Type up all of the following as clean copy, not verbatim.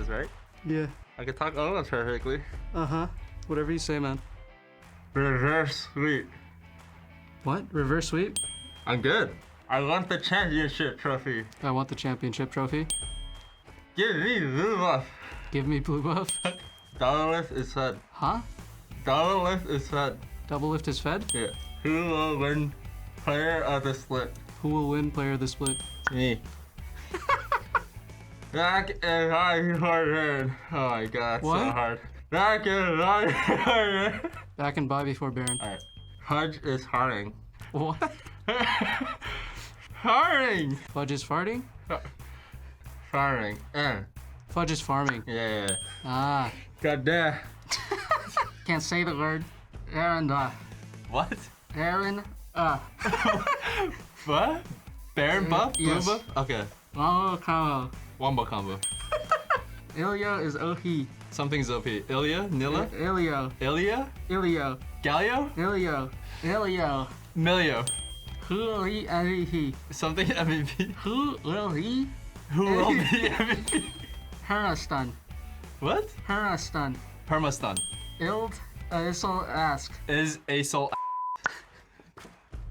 right? Yeah. I can talk English perfectly. Uh-huh. Whatever you say, man. Reverse sweep. What? Reverse sweep? I'm good. I want the championship trophy. I want the championship trophy. Give me blue buff. Give me blue buff. Double lift is fed. Huh? Double lift is fed. Double lift is fed? Yeah. Who will win player of the split? Who will win player of the split? Me. Back and hard. Oh my god, what? so hard. Back and hard. Back and buy before Baron. Alright. Hudge is harding. What? Harding! Fudge is farting? Farting. Fudge is farming. Yeah. Ah. God damn. Can't say the word. Aaron, What? Aaron, What? Baron buff? Yes. Blue buff? Okay. Wombo combo. Wombo combo. Ilya is OP. Something's OP. Ilya? Nilla? Ilyo. Ilya? Ilyo. Galio? Ilyo. Ilyo. Milio. Who will he MVP? Something MVP. Who will he? Who will be MVP? Herastun. What? Herastun. Permastun. Ild. Abyssal ask. Is a soul.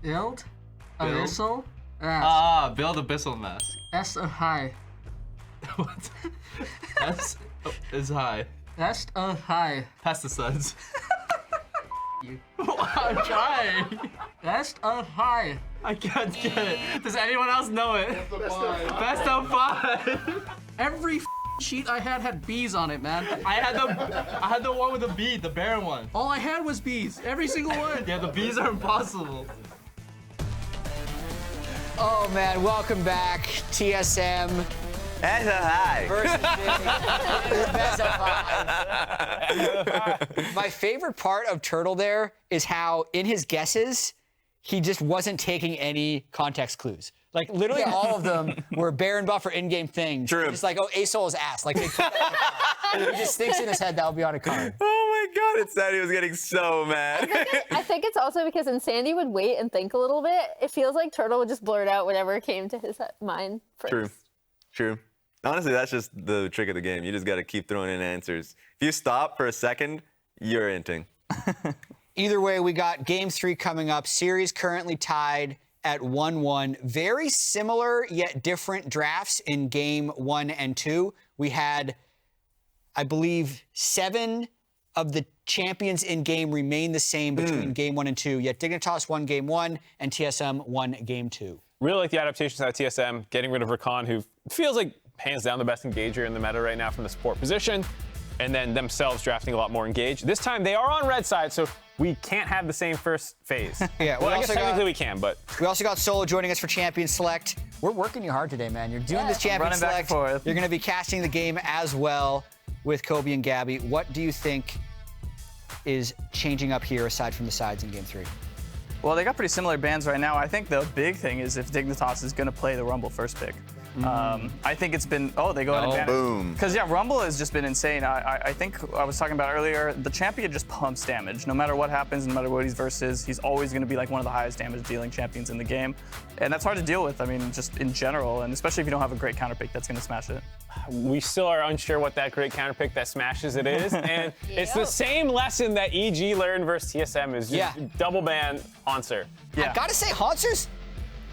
Ild. Build. Abyssal ask. Build Abyssal Mask. S of high. What? S is high. S of high. Pesticides. You. I'm trying. S of high. I can't get it. Does anyone else know it? Best of 5. Every sheet I had bees on it, man. I had the one with the bee, the Baron one. All I had was bees. Every single one. Yeah, the bees are impossible. Oh man, welcome back. TSM That's a high. versus the best of 5. My favorite part of Turtle there is how in his guesses, he just wasn't taking any context clues. Like literally all of them were Baron buff or in-game things. True. Just like, oh, Asol is ass. Like they put that on a card. He just thinks in his head that'll be on a card. Oh my god, it said he was getting so mad. I think it's also because when Sandy would wait and think a little bit, it feels like Turtle would just blurt out whatever came to his mind first. True. Honestly, that's just the trick of the game. You just got to keep throwing in answers. If you stop for a second, you're inting. Either way, we got Game 3 coming up. Series currently tied at 1-1. Very similar yet different drafts in Game 1 and 2. We had, I believe, 7 of the champions in game remain the same between Game 1 and 2. Yet Dignitas won Game 1 and TSM won Game 2. Really like the adaptations out of TSM, getting rid of Rakan, who feels like hands down the best engager in the meta right now from the support position, and then themselves drafting a lot more engaged. This time they are on red side, so we can't have the same first phase. Yeah, well, I guess technically we can, but. We also got Solo joining us for Champion Select. We're working you hard today, man. You're doing this Champion running back Select. and forth. You're going to be casting the game as well with Kobe and Gabby. What do you think is changing up here aside from the sides in Game 3? Well, they got pretty similar bans right now. I think the big thing is if Dignitas is going to play the Rumble first pick. I think it's been, they go ahead and ban boom. Because, yeah, Rumble has just been insane. I think I was talking about earlier, the champion just pumps damage. No matter what happens, no matter what he's versus, he's always going to be like one of the highest damage dealing champions in the game. And that's hard to deal with, I mean, just in general, and especially if you don't have a great counter pick that's going to smash it. We still are unsure what that great counter pick that smashes it is, and it's the same lesson that EG learned versus TSM is just double ban Hauntzer. I gotta say, Hauntzer's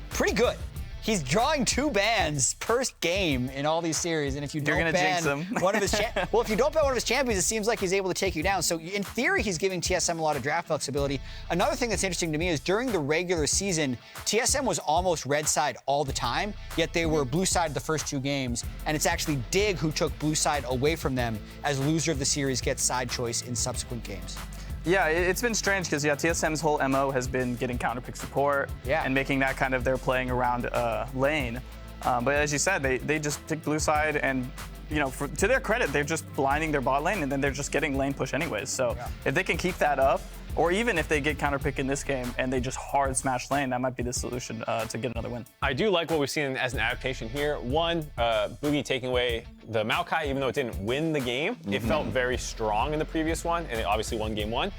pretty good. He's drawing 2 bans per game in all these series, and if you don't ban one of his if you don't ban one of his champions, it seems like he's able to take you down. So in theory, he's giving TSM a lot of draft flexibility. Another thing that's interesting to me is during the regular season, TSM was almost red side all the time, yet they were blue side the first 2 games, and it's actually Dig who took blue side away from them as loser of the series gets side choice in subsequent games. Yeah, it's been strange because, TSM's whole MO has been getting counterpick support and making that kind of their playing around lane. But as you said, they just pick blue side and, to their credit, they're just blinding their bot lane and then they're just getting lane push anyways. So if they can keep that up, or even if they get counterpick in this game and they just hard smash lane, that might be the solution to get another win. I do like what we've seen as an adaptation here. One, Bugi taking away the Maokai, even though it didn't win the game, it felt very strong in the previous one, and it obviously won Game 1.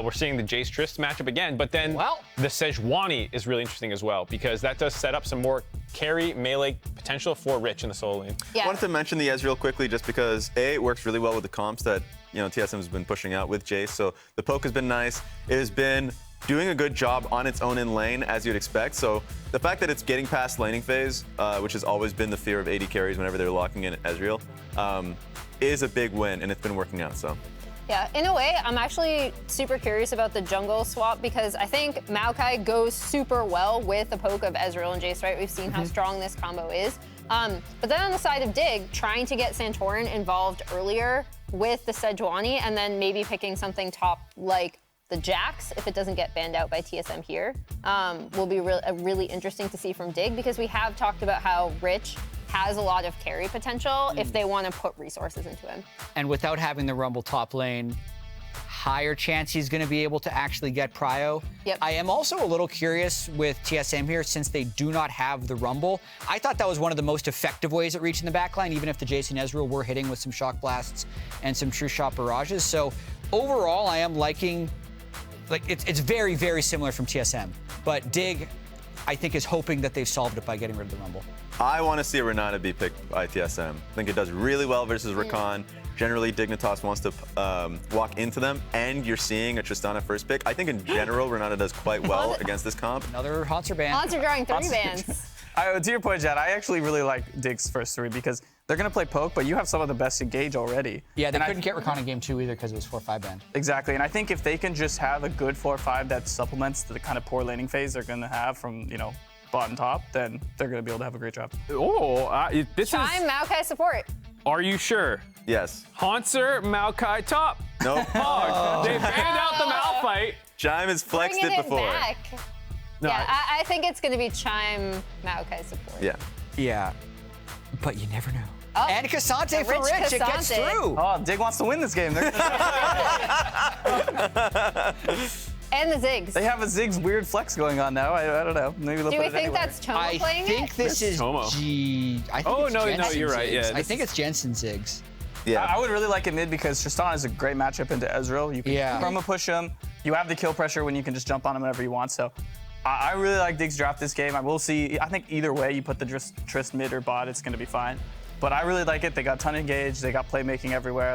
We're seeing the Jayce Trist matchup again, but then the Sejuani is really interesting as well, because that does set up some more carry melee potential for Rich in the solo lane. Yeah. I wanted to mention the Ezreal quickly just because it works really well with the comps that TSM has been pushing out with Jayce. So the poke has been nice. It has been doing a good job on its own in lane, as you'd expect. So the fact that it's getting past laning phase, which has always been the fear of AD carries whenever they're locking in Ezreal, is a big win, and it's been working out. So. Yeah, in a way, I'm actually super curious about the jungle swap because I think Maokai goes super well with the poke of Ezreal and Jayce, right? We've seen how strong this combo is. But then on the side of Dig, trying to get Santorin involved earlier with the Sejuani and then maybe picking something top like the Jax, if it doesn't get banned out by TSM here, will be really interesting to see from Dig because we have talked about how Rich has a lot of carry potential if they want to put resources into him. And without having the Rumble top lane, higher chance he's going to be able to actually get prio. Yep. I am also a little curious with TSM here since they do not have the Rumble. I thought that was one of the most effective ways at reaching the backline, even if the Jayce and Ezreal were hitting with some shock blasts and some true shot barrages. So overall, I am liking, it's very, very similar from TSM. But Dig, I think, is hoping that they've solved it by getting rid of the Rumble. I want to see a Renata be picked by TSM. I think it does really well versus Rakan. Generally, Dignitas wants to walk into them, and you're seeing a Tristana first pick. I think in general, Renata does quite well against this comp. Another Hauntzer ban. Hauntzer drawing 3 bans. To your point, Jad, I actually really like Dig's first 3 because they're going to play poke, but you have some of the best engage already. Yeah, they couldn't get Rakan in game 2 either because it was 4-5 banned. Exactly, and I think if they can just have a good 4-5 that supplements the kind of poor laning phase they're going to have from, bottom top, then they're going to be able to have a great draft. Oh, this Chime, is... Maokai support. Are you sure? Yes. Hauntzer, Maokai top. Nope. They banned out the Malphite. Chime has flexed Bringing it before. Back. No, Yeah, I think it's going to be Chime, Maokai support. Yeah. Yeah, but you never know. Oh, And Cassante for Rich Rich, it gets Cassante. through. Oh, Dig wants to win this game. And the Ziggs. They have a Ziggs weird flex going on now. I don't know. Maybe they'll Do put we it think anyway. that's Tomo I playing think it? this is Tomo. I think Oh, it's no, Jensen you're right, Ziggs. yeah, I this think is- it's Jensen Ziggs. Yeah. I would really like it mid because Tristana is a great matchup into Ezreal. You can promo push him. You have the kill pressure when you can just jump on him whenever you want. So I really like Dig's draft this game. I will see. I think either way you put the Trist mid or bot, it's going to be fine. But I really like it. They got a ton of engage. They got playmaking everywhere.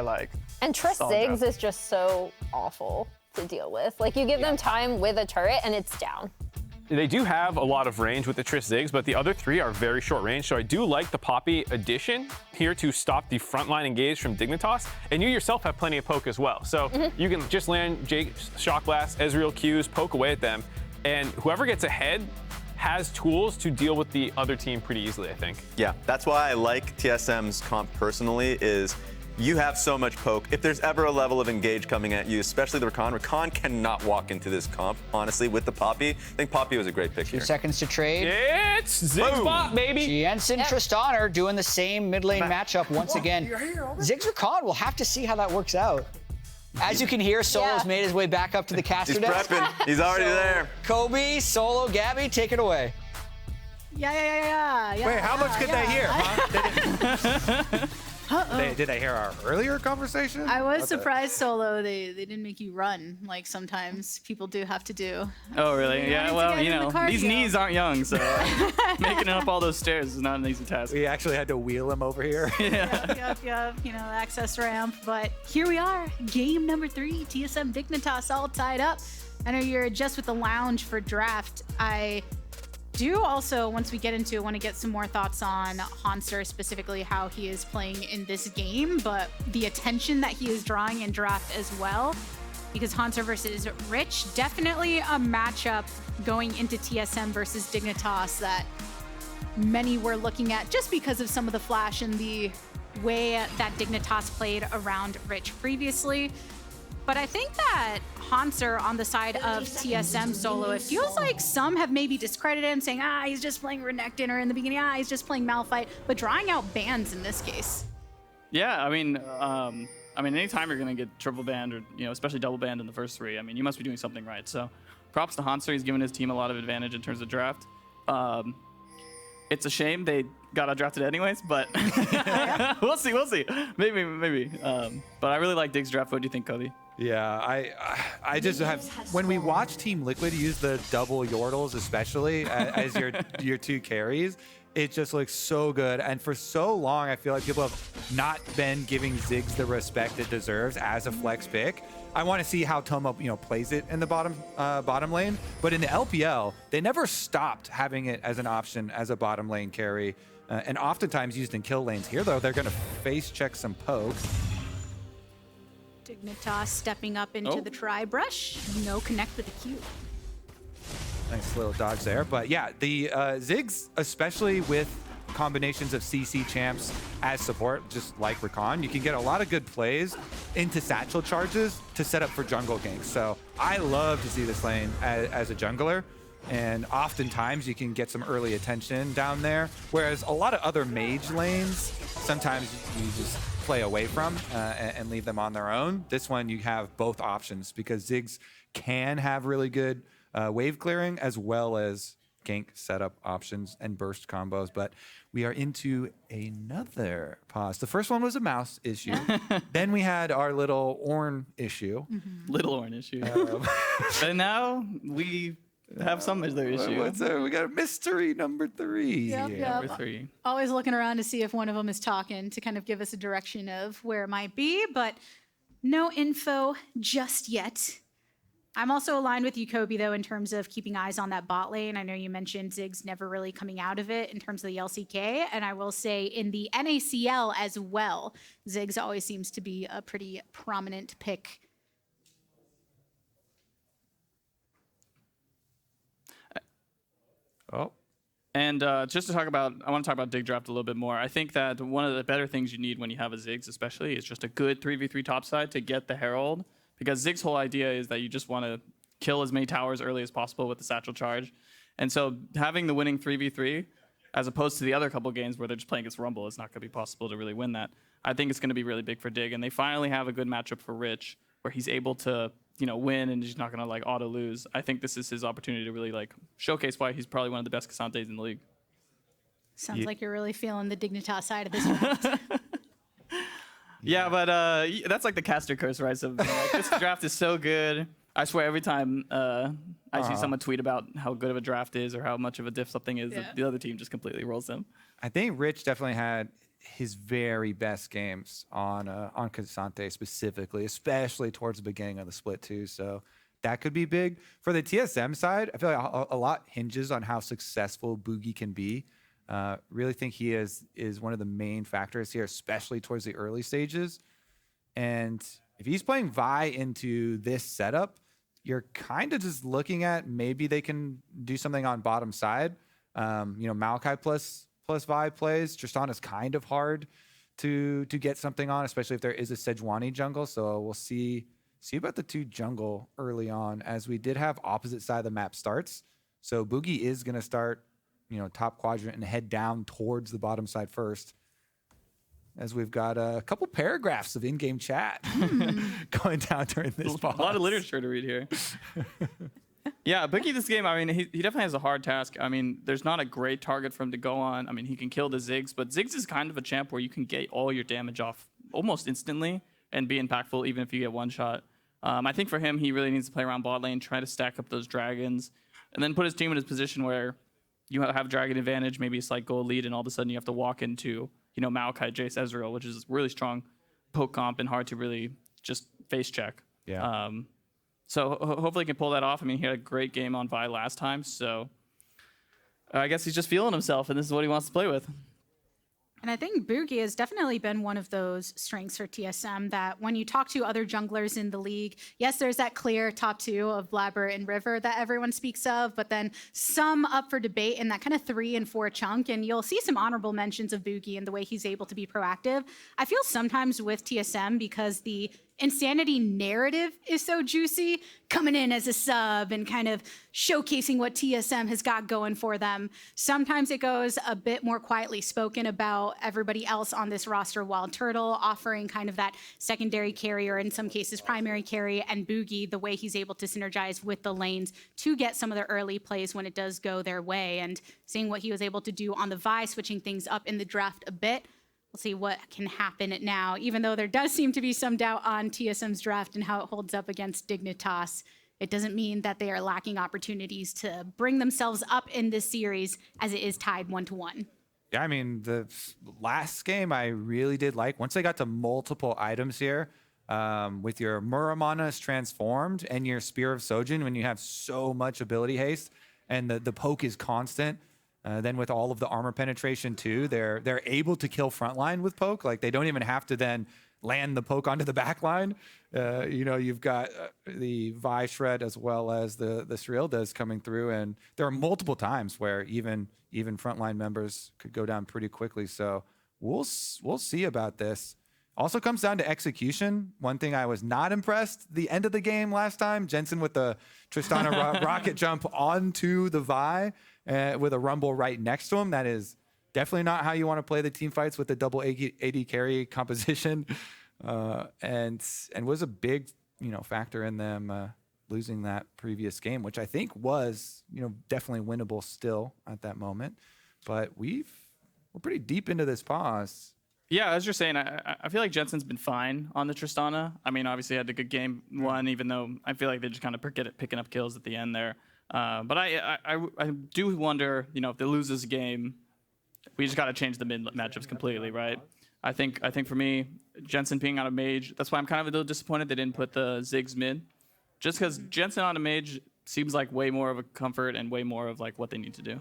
And Trist solid Ziggs draft. is just so awful to deal with. You give them time with a turret and it's down. They do have a lot of range with the Trist Ziggs, but the other 3 are very short range. So I do like the Poppy addition here to stop the frontline engage from Dignitas. And you yourself have plenty of poke as well. So you can just land Jayce, Shock Blast, Ezreal Qs, poke away at them. And whoever gets ahead has tools to deal with the other team pretty easily, I think. Yeah, that's why I like TSM's comp personally is you have so much poke. If there's ever a level of engage coming at you, especially the Rakan cannot walk into this comp, honestly, with the Poppy. I think Poppy was a great pick 2 here. seconds to trade. It's Ziggs bot, baby. Jensen Tristana doing the same mid lane matchup once again. Ziggs Rakan, we'll have to see how that works out. As you can hear, Solo's made his way back up to the caster He's desk. prepping. He's already there. Kobe, Solo, Gabby, take it away. Yeah. Wait, how much could they hear? Huh? Did they hear our earlier conversation? I was surprised, Solo. They didn't make you run like sometimes people do have to do. Oh, really? Yeah, well, get in the cardio. these knees aren't young, so making it up all those stairs is not an easy task. We actually had to wheel him over here. Yep. Access ramp. But here we are, game number 3, TSM Dignitas all tied up. I know you're just with the lounge for draft. I do also, once we get into it, want to get some more thoughts on Hauntzer, specifically how he is playing in this game, but the attention that he is drawing in draft as well. Because Hauntzer versus Rich, definitely a matchup going into TSM versus Dignitas that many were looking at just because of some of the flash and the way that Dignitas played around Rich previously. But I think that Hauntzer on the side of TSM solo, it feels like some have maybe discredited him, saying, he's just playing Renekton, or in the beginning, he's just playing Malphite, but drawing out bans in this case. Yeah, I mean, anytime you're gonna get triple banned or especially double banned in the first 3, I mean, you must be doing something right. So, props to Hauntzer. He's given his team a lot of advantage in terms of draft. It's a shame they got undrafted anyways, but we'll see. Maybe. But I really like Dig's draft. What do you think, Kobe? Yeah, I just have, when we watch Team Liquid use the double Yordles, especially as your 2 carries, It just looks so good. And for so long, I feel like people have not been giving Ziggs the respect it deserves as a flex pick. I want to see how Tomo, plays it in the bottom lane. But in the LPL, they never stopped having it as an option as a bottom lane carry. And oftentimes used in kill lanes. Here, though, they're going to face check some poke. Dignitas stepping up into the tri-brush. No connect with the Q. Nice little dodge there. But yeah, the Ziggs, especially with combinations of CC champs as support, just like Rakan, you can get a lot of good plays into satchel charges to set up for jungle ganks. So I love to see this lane as a jungler. And oftentimes you can get some early attention down there. Whereas a lot of other mage lanes, sometimes you just play away from and leave them on their own. This one you have both options because Ziggs can have really good wave clearing as well as gank setup options and burst combos. But we are into another pause. The first one was a mouse issue. Then we had our little Ornn issue. Little Ornn issue. And now we have some other issue. We got a mystery number 3. Yep. Number 3. Always looking around to see if one of them is talking to kind of give us a direction of where it might be, but no info just yet. I'm also aligned with you, Kobe, though, in terms of keeping eyes on that bot lane. I know you mentioned Ziggs never really coming out of it in terms of the LCK, and I will say in the NACL as well, Ziggs always seems to be a pretty prominent pick. And just to talk about, I want to talk about Dig Draft a little bit more. I think that one of the better things you need when you have a Ziggs especially is just a good 3v3 topside to get the Herald. Because Ziggs' whole idea is that you just want to kill as many towers early as possible with the satchel charge. And so having the winning 3v3, as opposed to the other couple games where they're just playing against Rumble, it's not going to be possible to really win that. I think it's going to be really big for Dig. And they finally have a good matchup for Rich where he's able to win and he's not going to like auto lose. I think this is his opportunity to really like showcase why he's probably one of the best Casantes in the league. Sounds like you're really feeling the Dignitas side of this draft. Yeah, but that's like the caster curse, right? So like, this draft is so good. I swear every time I see someone tweet about how good of a draft is or how much of a diff something is, the other team just completely rolls them. I think Rich definitely had his very best games on Casante specifically, especially towards the beginning of the split too. So that could be big. For the TSM side, I feel like a lot hinges on how successful Bugi can be. Really think he is one of the main factors here, especially towards the early stages. And if he's playing Vi into this setup, you're kind of just looking at maybe they can do something on bottom side. Maokai plus Vi plays. Tristana is kind of hard to get something on, especially if there is a Sejuani jungle. So we'll see about the 2 jungle early on, as we did have opposite side of the map starts. So Bugi is going to start top quadrant and head down towards the bottom side first, as we've got a couple paragraphs of in-game chat going down during this pause. A lot of literature to read here. Yeah, Bugi this game, I mean, he definitely has a hard task. I mean, there's not a great target for him to go on. I mean, he can kill the Ziggs, but Ziggs is kind of a champ where you can get all your damage off almost instantly and be impactful even if you get one shot. I think for him, he really needs to play around bot lane, try to stack up those dragons, and then put his team in his position where you have dragon advantage, maybe a slight goal lead, and all of a sudden you have to walk into, Maokai, Jayce, Ezreal, which is really strong poke comp and hard to really just face check. Yeah. So hopefully he can pull that off. I mean, he had a great game on Vi last time, so I guess he's just feeling himself, and this is what he wants to play with. And I think Bugi has definitely been one of those strengths for TSM that when you talk to other junglers in the league, yes, there's that clear top 2 of Blabber and River that everyone speaks of, but then some up for debate in that kind of 3 and 4 chunk. And you'll see some honorable mentions of Bugi and the way he's able to be proactive. I feel sometimes with TSM, because the Insanity narrative is so juicy, coming in as a sub and kind of showcasing what TSM has got going for them. Sometimes it goes a bit more quietly spoken about everybody else on this roster, WildTurtle offering kind of that secondary carry, or in some cases primary carry, and Bugi, the way he's able to synergize with the lanes to get some of the early plays when it does go their way, and seeing what he was able to do on the Vi, switching things up in the draft a bit. We'll see what can happen now, even though there does seem to be some doubt on TSM's draft and how it holds up against Dignitas. It doesn't mean that they are lacking opportunities to bring themselves up in this series, as it is tied 1-1. Yeah, I mean, the last game I really did like. Once they got to multiple items here, with your Muramana's transformed and your Spear of Sojin, when you have so much ability haste and the poke is constant, then with all of the armor penetration too, they're able to kill frontline with poke. Like, they don't even have to then land the poke onto the back line. You know, you've got the Vi Shred as well as the Srieldas coming through, and there are multiple times where even frontline members could go down pretty quickly. So we'll see about this. Also comes down to execution. One thing I was not impressed, the end of the game last time, Jensen with the Tristana rocket jump onto the Vi with a rumble right next to him. That is definitely not how you want to play the team fights with the double AD carry composition, and was a big factor in them losing that previous game, which I think was definitely winnable still at that moment. But we're pretty deep into this pause. Yeah, as you're saying, I feel like Jensen's been fine on the Tristana. I mean, obviously had a good game one, even though I feel like they just kind of picking up kills at the end there. But I do wonder, if they lose this game, we just got to change the mid matchups completely, right? I think for me, Jensen being on a mage, that's why I'm kind of a little disappointed they didn't put the Ziggs mid. Just because Jensen on a mage seems like way more of a comfort and way more of like what they need to do.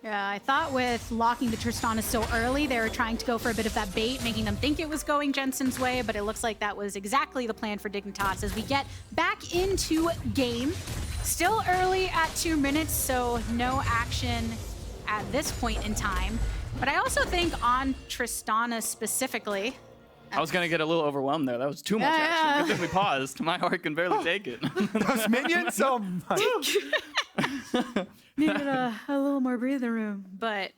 Yeah, I thought with locking the Tristana so early, they were trying to go for a bit of that bait, making them think it was going Jensen's way, but it looks like that was exactly the plan for Dignitas as we get back into game. Still early at 2 minutes, so no action at this point in time. But I also think on Tristana specifically... I was going to get a little overwhelmed there. That was too much action. Good thing we paused. My heart can barely take it. Those minions so much. Needed a little more breathing room. But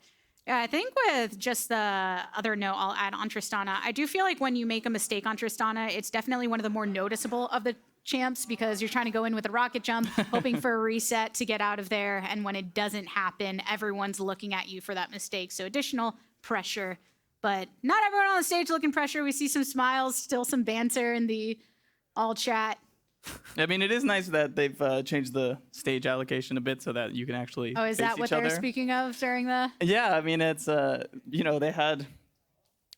yeah, I think with just the other note I'll add on Tristana, I do feel like when you make a mistake on Tristana, it's definitely one of the more noticeable of the champs because you're trying to go in with a rocket jump, hoping for a reset to get out of there. And when it doesn't happen, everyone's looking at you for that mistake. So additional pressure. But not everyone on the stage looking pressure. We see some smiles, still some banter in the all chat. I mean, it is nice that they've changed the stage allocation a bit so that you can actually Oh, is face that what each they were other. speaking of during the... Yeah, I mean, it's, they had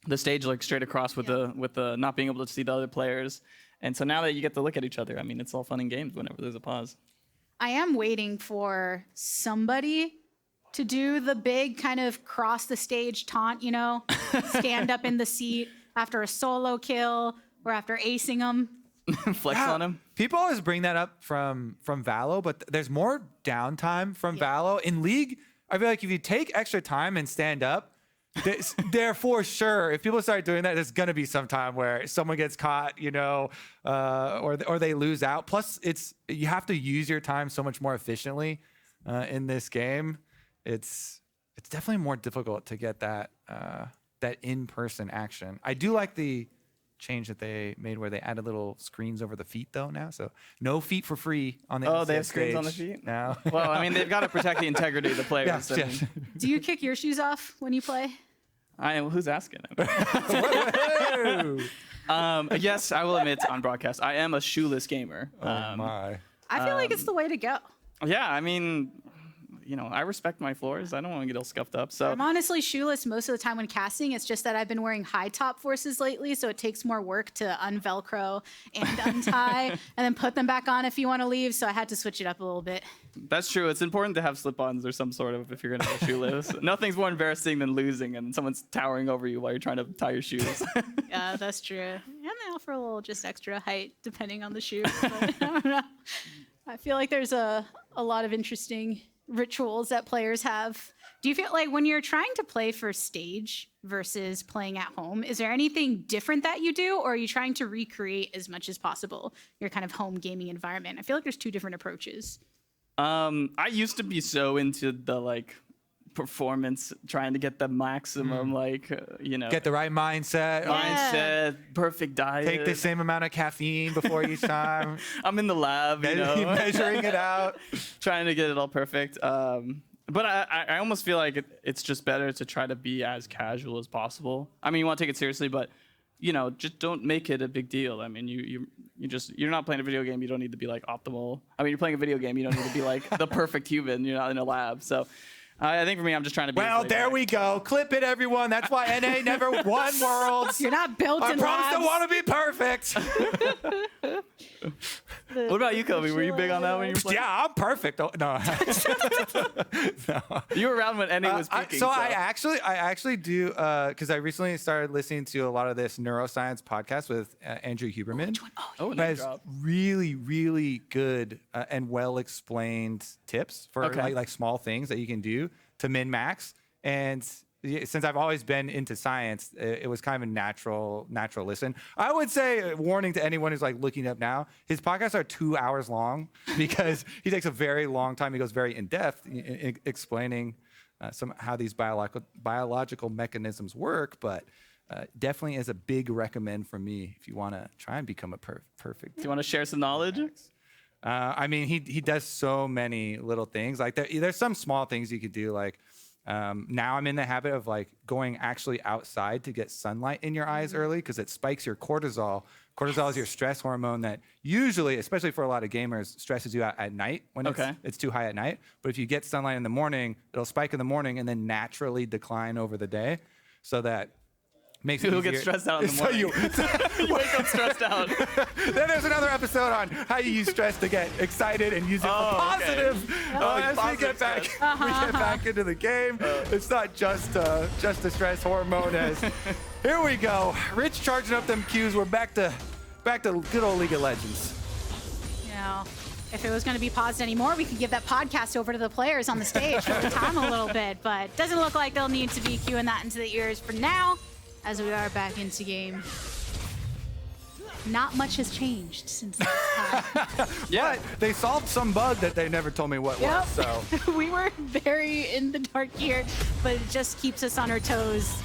the stage like straight across with the not being able to see the other players. And so now that you get to look at each other, I mean, it's all fun and games whenever there's a pause. I am waiting for somebody to do the big kind of cross the stage taunt, stand up in the seat after a solo kill or after acing them. Flex on him. People always bring that up from Valo, but there's more downtime from Valo. In League, I feel like if you take extra time and stand up, there for sure, if people start doing that, there's going to be some time where someone gets caught, or they lose out. Plus, you have to use your time so much more efficiently in this game. It's definitely more difficult to get that in-person action. I do like the change that they made where they added little screens over the feet though now, so no feet for free on the LCS they have screens stage on the feet now. Well, I mean, they've got to protect the integrity of the players. Yes. Do you kick your shoes off when you play? Who's asking? Yes, I will admit on broadcast, I am a shoeless gamer. Oh my! I feel like it's the way to go. Yeah, I mean, I respect my floors. I don't want to get all scuffed up. So I'm honestly shoeless most of the time when casting. It's just that I've been wearing high top forces lately, so it takes more work to unvelcro and untie and then put them back on if you want to leave. So I had to switch it up a little bit. that's true. It's important to have slip-ons or some sort of if you're gonna go shoeless. Nothing's more embarrassing than losing and someone's towering over you while you're trying to tie your shoes. Yeah, that's true. And they offer a little just extra height depending on the shoe. But I don't know. I feel like there's a lot of interesting rituals that players have. Do you feel like when you're trying to play for stage versus playing at home, is there anything different that you do, or are you trying to recreate as much as possible your kind of home gaming environment? I feel like there's two different approaches. I used to be so into the performance, trying to get the maximum Get the right mindset. mindset, perfect diet. Take the same amount of caffeine before each time. I'm in the lab, measuring it out, trying to get it all perfect. But I almost feel like it's just better to try to be as casual as possible. I mean, you want to take it seriously, but just don't make it a big deal. I mean, you're not playing a video game. You don't need to be optimal. I mean, you're playing a video game. You don't need to be the perfect human. You're not in a lab. So I think for me, I'm just trying to be. Well, there we go. Clip it, everyone. That's why NA never won Worlds. You're not built in labs. Don't want to be perfect. What about you, Kobe? Were you big on that when you were playing? Yeah, I'm perfect. Oh, no. No. You were around when NA was peaking. I actually do, because I recently started listening to a lot of this neuroscience podcast with Andrew Huberman. Oh, who has really, really good and well-explained tips for like small things that you can do to min-max. And since I've always been into science, it was kind of a natural listen. I would say, warning to anyone who's like looking up now, his podcasts are 2 hours long because he takes a very long time. He goes very in depth explaining how these biological mechanisms work, but definitely is a big recommend from me if you want to try and become a perfect. Do you want to share some knowledge? I mean, he does so many little things. Like there's some small things you could do. Like now I'm in the habit of like going actually outside to get sunlight in your eyes early because it spikes your cortisol. Cortisol is your stress hormone that usually, especially for a lot of gamers, stresses you out at night when it's too high at night. But if you get sunlight in the morning, it'll spike in the morning and then naturally decline over the day, so that makes it Who easier. Gets stressed out in the morning? You wake up stressed out. Then there's another episode on how you use stress to get excited and use it for positive. As we get back into the game, it's not just a stress hormone. Here we go. Rich charging up them Qs. We're back to good old League of Legends. You know, if it was going to be paused anymore, we could give that podcast over to the players on the stage for the time a little bit. But doesn't look like they'll need to be queuing that into the ears for now, as we are back into game. Not much has changed since last time. Yeah, they solved some bug that they never told me what was. So we were very in the dark here, but it just keeps us on our toes.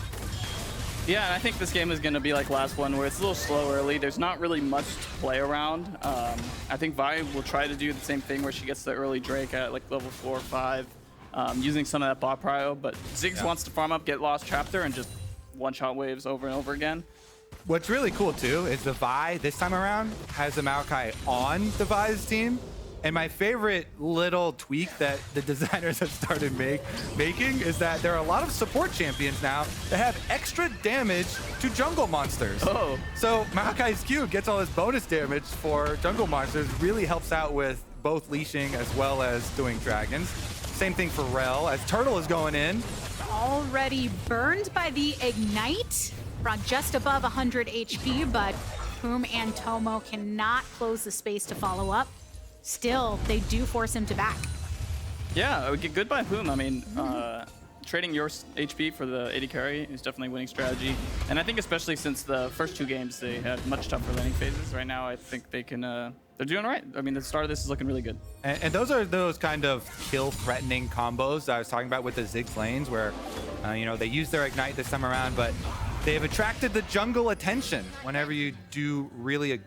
Yeah, and I think this game is going to be like last one, where it's a little slow early. There's not really much to play around. I think Vi will try to do the same thing where she gets the early Drake at like level 4 or 5, using some of that bot prio, but Ziggs wants to farm up, get lost, trap there, and just one-shot waves over and over again. What's really cool too is the Vi this time around has the Maokai on the Vi's team. And my favorite little tweak that the designers have started making is that there are a lot of support champions now that have extra damage to jungle monsters. Oh. So Maokai's Q gets all this bonus damage for jungle monsters, really helps out with both leashing as well as doing dragons. Same thing for Rel as Turtle is going in. Already burned by the Ignite, from just above 100 HP, but Poome and Tomo cannot close the space to follow up. Still, they do force him to back. Yeah, good by Poome. I mean, trading your HP for the AD carry is definitely a winning strategy. And I think especially since the first 2 games, they had much tougher laning phases. Right now, I think they can, they're doing all right. I mean, the start of this is looking really good. And those are those kind of kill-threatening combos that I was talking about with the Ziggs lanes where, you know, they use their Ignite this time around, but they've attracted the jungle attention whenever you do really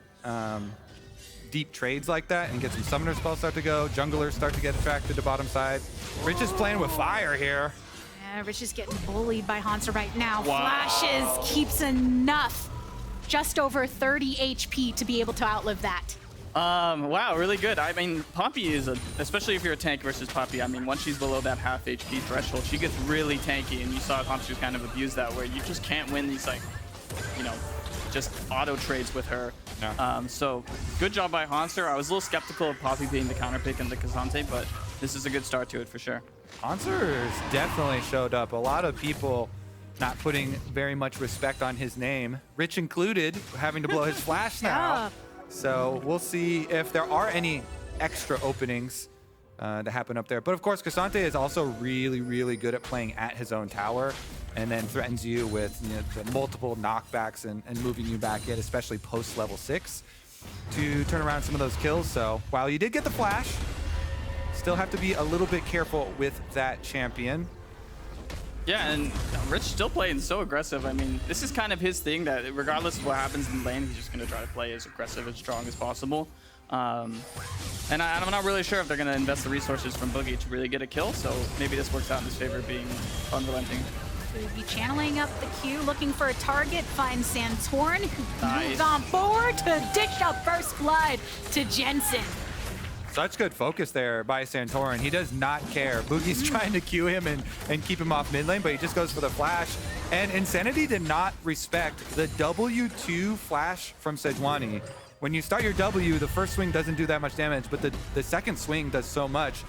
deep trades like that and get some summoner spells start to go, junglers start to get attracted to bottom side. Rich is playing with fire here. Yeah, Rich is getting bullied by Hauntzer right now. Wow. Flashes keeps enough, just over 30 HP to be able to outlive that. Wow, really good. I mean, Poppy is especially if you're a tank versus Poppy, I mean, once she's below that half HP threshold, she gets really tanky, and you saw Hauntzer kind of abuse that, where you just can't win these, like, you know, just auto trades with her. Yeah. So good job by Hauntzer. I was a little skeptical of Poppy being the counter pick in the Kazante, but this is a good start to it for sure. Hauntzer definitely showed up. A lot of people not putting very much respect on his name, Rich included, having to blow his flash now. Yeah. So we'll see if there are any extra openings to happen up there. But of course, Kazante is also really, really good at playing at his own tower, and then threatens you with, you know, the multiple knockbacks and moving you back in, especially post level 6, to turn around some of those kills. So while you did get the flash, still have to be a little bit careful with that champion. Yeah, and Rich still playing so aggressive. I mean, this is kind of his thing, that regardless of what happens in the lane, he's just going to try to play as aggressive, as strong as possible. And I'm not really sure if they're going to invest the resources from Bugi to really get a kill, so maybe this works out in his favor, being unrelenting. Be channeling up the queue, looking for a target, finds Santorin, who moves on forward to dish up first blood to Jensen. Such good focus there by Santorin. He does not care. Bugi's trying to Q him and keep him off mid lane, but he just goes for the flash. And Insanity did not respect the W2 flash from Sejuani. When you start your W, the first swing doesn't do that much damage, but the second swing does so much.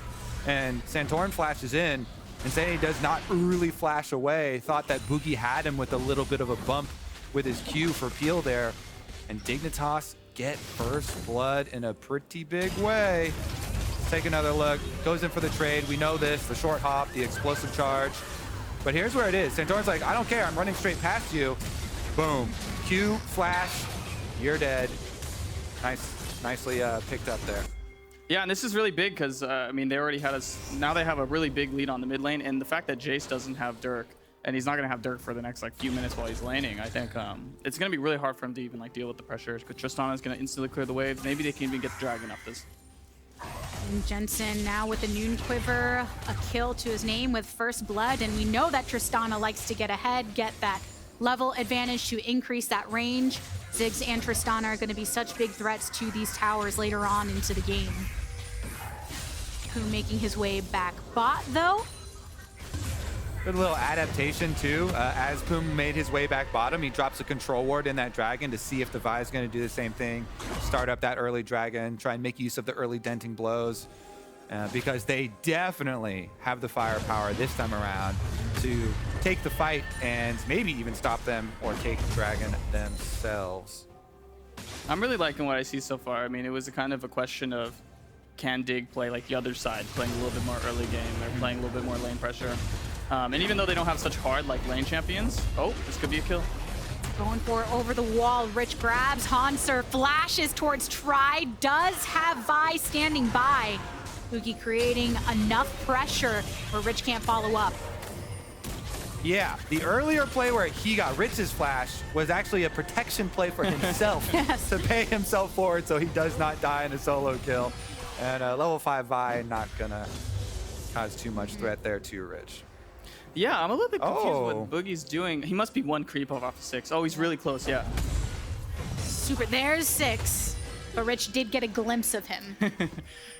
And Santorin flashes in. Insanity does not early flash away. Thought that Bugi had him with a little bit of a bump with his Q for peel there. And Dignitas get first blood in a pretty big way. Let's take another look. Goes in for the trade. We know this, the short hop, the explosive charge. But here's where it is. Santorin's like, I don't care. I'm running straight past you. Boom. Q, flash, you're dead. Nicely picked up there. Yeah, and this is really big because, I mean, they already had us. Now they have a really big lead on the mid lane. And the fact that Jayce doesn't have Dirk, and he's not going to have Dirk for the next few minutes while he's laning, I think it's going to be really hard for him to even deal with the pressure. Because Tristana is going to instantly clear the waves. Maybe they can even get the dragon up this. And Jensen now with the Noon Quiver, a kill to his name with first blood. And we know that Tristana likes to get ahead, get that level advantage to increase that range. Ziggs and Tristana are going to be such big threats to these towers later on into the game. Poome making his way back bot though. Good little adaptation too. As Poome made his way back bottom, he drops a control ward in that dragon to see if the Vi is going to do the same thing. Start up that early dragon, try and make use of the early denting blows. Because they definitely have the firepower this time around to take the fight and maybe even stop them or take the dragon themselves. I'm really liking what I see so far. I mean, it was a kind of a question of, can Dig play like the other side, playing a little bit more early game? They're playing a little bit more lane pressure. And even though they don't have such hard lane champions, oh, this could be a kill. Going for it over the wall. Rich grabs Hauntzer, flashes towards Try, does have Vi standing by. Bugi creating enough pressure where Rich can't follow up. Yeah, the earlier play where he got Rich's flash was actually a protection play for himself to pay himself forward so he does not die in a solo kill. And level 5 Vi not gonna cause too much threat there to Rich. Yeah, I'm a little bit confused what Boogie's doing. He must be one creep off of 6. Oh, he's really close, yeah. Super, there's 6. But Rich did get a glimpse of him.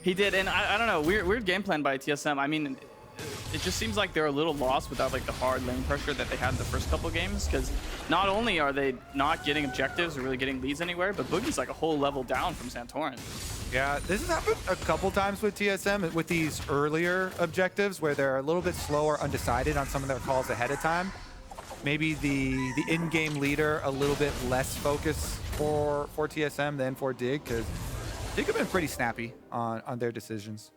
He did, and I don't know, weird game plan by TSM. I mean, it just seems like they're a little lost without the hard lane pressure that they had in the first couple games, because not only are they not getting objectives or really getting leads anywhere, but Boogie's like a whole level down from Santorin. Yeah, this has happened a couple times with TSM with these earlier objectives where they're a little bit slower, undecided on some of their calls ahead of time. Maybe the in-game leader a little bit less focused for TSM than for Dig, because Dig have been pretty snappy on their decisions.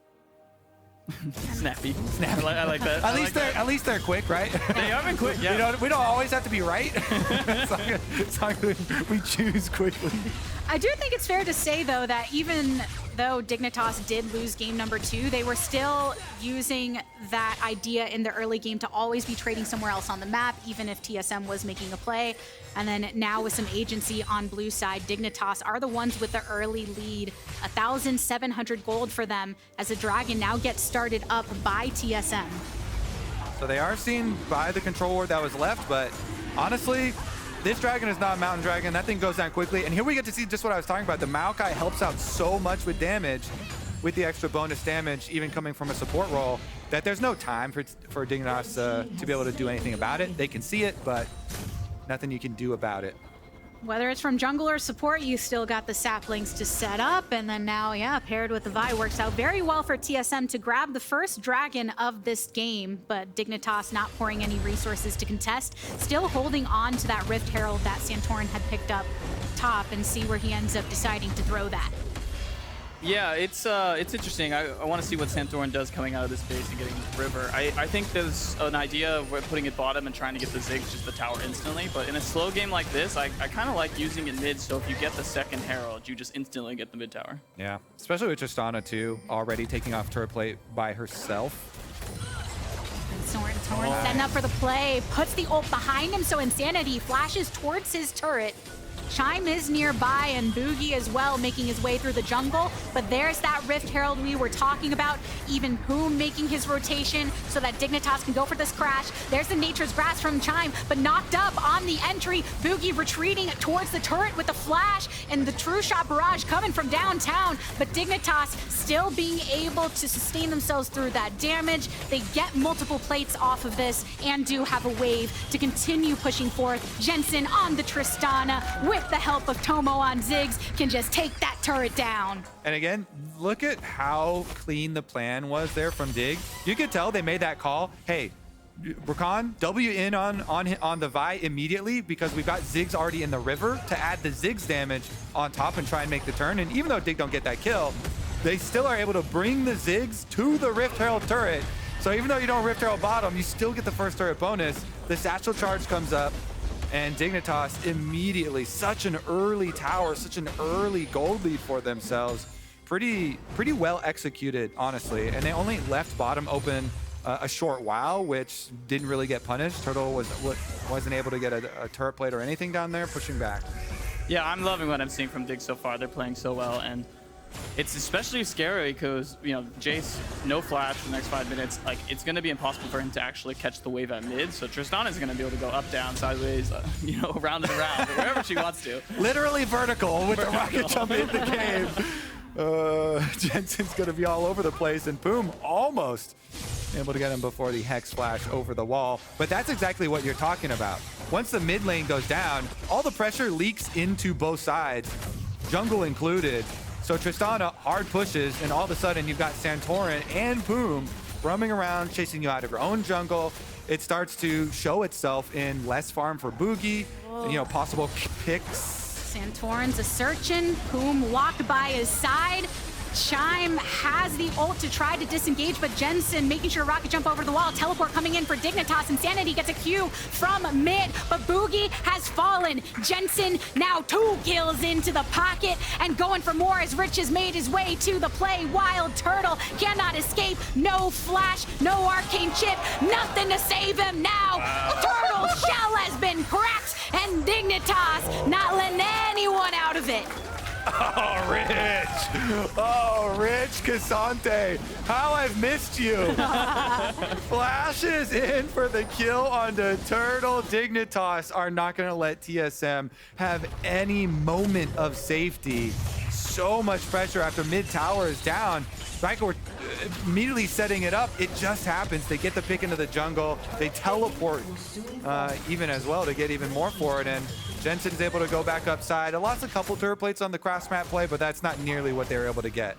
Snappy. I like that. At least they're quick, right? They have been quick. Yeah. We don't always have to be right. It's like we choose quickly. I do think it's fair to say though that even though Dignitas did lose game number 2, they were still using that idea in the early game to always be trading somewhere else on the map, even if TSM was making a play. And then now with some agency on blue side, Dignitas are the ones with the early lead. 1,700 gold for them as the dragon now gets started up by TSM. So they are seen by the control ward that was left, but honestly, this dragon is not a mountain dragon. That thing goes down quickly. And here we get to see just what I was talking about. The Maokai helps out so much with damage, with the extra bonus damage, even coming from a support role, that there's no time for Dignitas to be able to do anything about it. They can see it, but nothing you can do about it. Whether it's from jungle or support, you still got the saplings to set up, and then now, yeah, paired with the Vi works out very well for TSM to grab the first dragon of this game, but Dignitas not pouring any resources to contest, still holding on to that Rift Herald that Santorin had picked up top, and see where he ends up deciding to throw that. Yeah, it's interesting. I want to see what Santorin does coming out of this base and getting river. I think there's an idea of putting it bottom and trying to get the Ziggs just the tower instantly, but in a slow game like this, I kind of like using it mid, so if you get the second Herald, you just instantly get the mid tower. Yeah, especially with Tristana too, already taking off turret plate by herself. Santorin setting up for the play, puts the ult behind him, so Insanity flashes towards his turret. Chime is nearby and Bugi as well, making his way through the jungle. But there's that Rift Herald we were talking about. Even Poome making his rotation so that Dignitas can go for this crash. There's the Nature's Grasp from Chime, but knocked up on the entry. Bugi retreating towards the turret with the flash and the True Shot barrage coming from downtown. But Dignitas still being able to sustain themselves through that damage. They get multiple plates off of this and do have a wave to continue pushing forth. Jensen on the Tristana with the help of Tomo on Ziggs can just take that turret down. And again, look at how clean the plan was there from Dig. You could tell they made that call. Hey, Rakan, W in on the Vi immediately because we've got Ziggs already in the river to add the Ziggs damage on top and try and make the turn. And even though Dig don't get that kill, they still are able to bring the Ziggs to the Rift Herald turret. So even though you don't Rift Herald bottom, you still get the first turret bonus. The satchel charge comes up. And Dignitas immediately, such an early tower, such an early gold lead for themselves. Pretty well executed, honestly. And they only left bottom open a short while, which didn't really get punished. Turtle wasn't able to get a turret plate or anything down there, pushing back. Yeah, I'm loving what I'm seeing from Dig so far. They're playing so well, and it's especially scary because, you know, Jayce, no flash for the next 5 minutes. Like, it's going to be impossible for him to actually catch the wave at mid. So Tristana is going to be able to go up, down, sideways, you know, around and around, wherever she wants to. Literally vertical with the rocket jump in the cave. Jensen's going to be all over the place, and Poome almost able to get him before the Hex Flash over the wall. But that's exactly what you're talking about. Once the mid lane goes down, all the pressure leaks into both sides, jungle included. So Tristana hard pushes, and all of a sudden you've got Santorin and Poome roaming around, chasing you out of your own jungle. It starts to show itself in less farm for Bugi, and, you know, possible picks. Santorin's a searching. Poome walked by his side. Chime has the ult to try to disengage, but Jensen making sure rocket jump over the wall. Teleport coming in for Dignitas. Insanity gets a Q from mid, but Bugi has fallen. Jensen now 2 kills into the pocket and going for more as Rich has made his way to the play. WildTurtle cannot escape. No flash, no arcane chip, nothing to save him now. Turtle's shell has been cracked, and Dignitas not letting anyone out of it. Oh, Rich! Oh, Rich Casante! How I've missed you! Flashes in for the kill on the Turtle. Dignitas are not going to let TSM have any moment of safety. So much pressure after mid tower is down. We're immediately setting it up. It just happens. They get the pick into the jungle. They teleport even as well to get even more forward. And Jensen's able to go back upside. I lost a couple turret plates on the cross map play, but that's not nearly what they were able to get.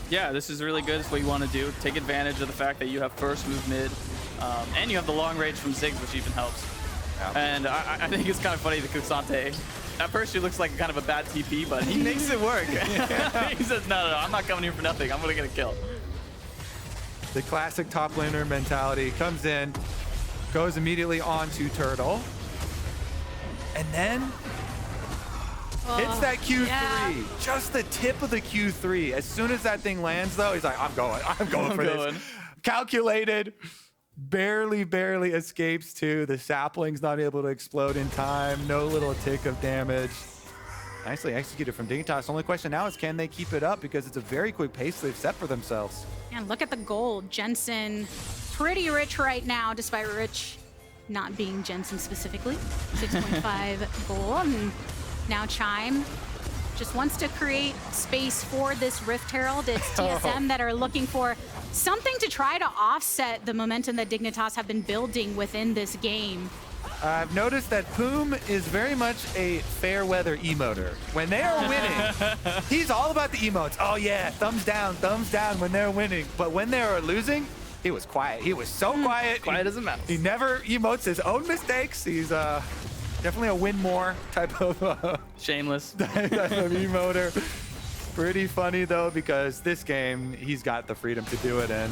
Yeah, this is really good. It's what you want to do. Take advantage of the fact that you have first move mid, and you have the long range from Ziggs, which even helps. Yeah. And I think it's kind of funny that Kusante, at first she looks like kind of a bad TP, but he makes it work. He says, no, I'm not coming here for nothing. I'm going to get a kill. The classic top laner mentality comes in, goes immediately onto Turtle. And then hits that Q3, yeah. Just the tip of the Q3. As soon as that thing lands, though, he's like, I'm going for this. Calculated, barely escapes too. The sapling's not able to explode in time. No little tick of damage. Nicely executed from Dignitas. The only question now is, can they keep it up? Because it's a very quick pace they've set for themselves. And look at the gold. Jensen, pretty rich right now, despite Rich not being Jensen specifically. 6.5 gold. And now Chime just wants to create space for this Rift Herald. It's TSM that are looking for something to try to offset the momentum that Dignitas have been building within this game. I've noticed that Poome is very much a fair weather emoter. When they are winning, he's all about the emotes. Oh yeah, thumbs down when they're winning. But when they are losing, he was quiet. He was so quiet. Quiet as a mouse. He never emotes his own mistakes. He's definitely a win more type of shameless type of emoter. Pretty funny though, because this game he's got the freedom to do it, and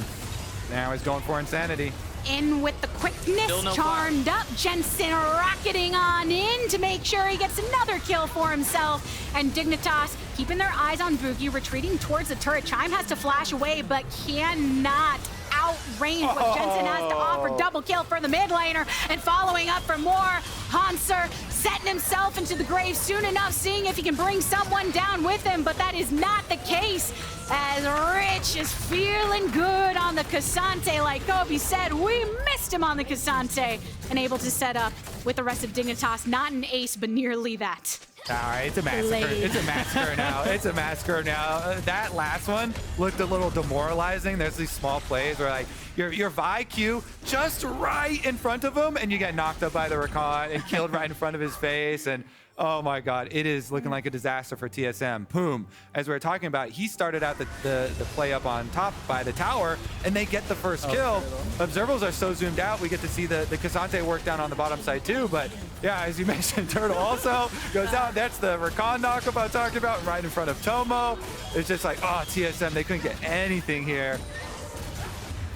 now he's going for Insanity. In with the quickness, charmed up. Jensen rocketing on in to make sure he gets another kill for himself. And Dignitas keeping their eyes on Bugi, retreating towards the turret. Chime has to flash away, but cannot outrange what Jensen has to offer. Double kill for the mid laner, and following up for more. Hauntzer setting himself into the grave soon enough, seeing if he can bring someone down with him, but that is not the case, as Rich is feeling good on the K'Sante. Like Kobe said, we missed him on the K'Sante, and able to set up with the rest of Dignitas. Not an ace, but nearly that. All right, it's a massacre. It's a massacre now. It's a massacre now. That last one looked a little demoralizing. There's these small plays where like your Vi Q just right in front of him, and you get knocked up by the Rakan and killed right in front of his face. And oh my God, it is looking like a disaster for TSM. Poome, as we were talking about, he started out the play up on top by the tower, and they get the first kill. Observables are so zoomed out, we get to see the K'Sante work down on the bottom side too. But yeah, as you mentioned, Turtle also goes out. That's the Rakan knockup I talked about right in front of Tomo. It's just like, oh, TSM, they couldn't get anything here.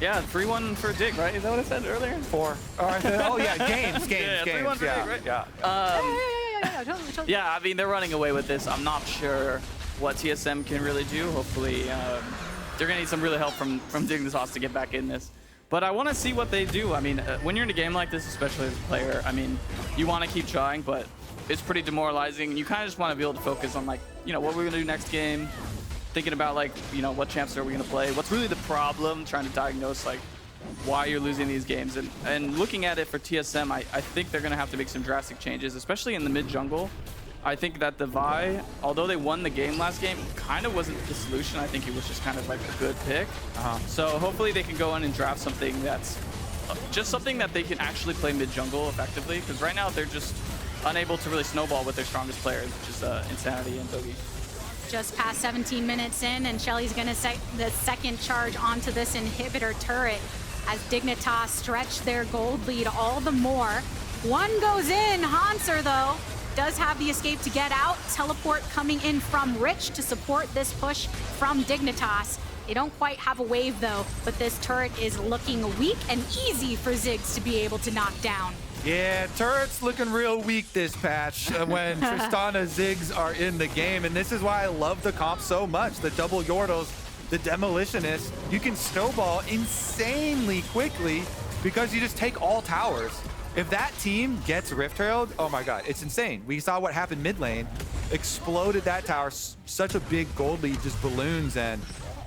Yeah, 3-1 for Dig, right? Is that what I said earlier? 4. Oh yeah, games. Yeah, 3-1 for Dig, right? Yeah. Totally. Yeah, I mean, they're running away with this. I'm not sure what TSM can really do. Hopefully, they're going to need some really help from Dignitas to get back in this. But I want to see what they do. I mean, when you're in a game like this, especially as a player, I mean, you want to keep trying, but it's pretty demoralizing. You kind of just want to be able to focus on, like, you know, what we're going to do next game. Thinking about, like, you know, what champs are we going to play? What's really the problem? Trying to diagnose, like, why you're losing these games. And looking at it for TSM, I think they're going to have to make some drastic changes, especially in the mid jungle. I think that the Vi, although they won the game last game, kind of wasn't the solution. I think it was just kind of like a good pick. So hopefully they can go in and draft something that's just something that they can actually play mid jungle effectively, because right now they're just unable to really snowball with their strongest players, which is Insanity and Bugi. Just past 17 minutes in, and Shelly's gonna set the second charge onto this inhibitor turret as Dignitas stretch their gold lead all the more. One goes in. Hauntzer, though, does have the escape to get out. Teleport coming in from Rich to support this push from Dignitas. They don't quite have a wave, though, but this turret is looking weak and easy for Ziggs to be able to knock down. Yeah, turret's looking real weak this patch when Tristana Ziggs are in the game, and this is why I love the comp so much. The double Yordles, the Demolitionists, you can snowball insanely quickly because you just take all towers. If that team gets Rift Herald, oh my God, it's insane. We saw what happened mid lane, exploded that tower, such a big gold lead just balloons, and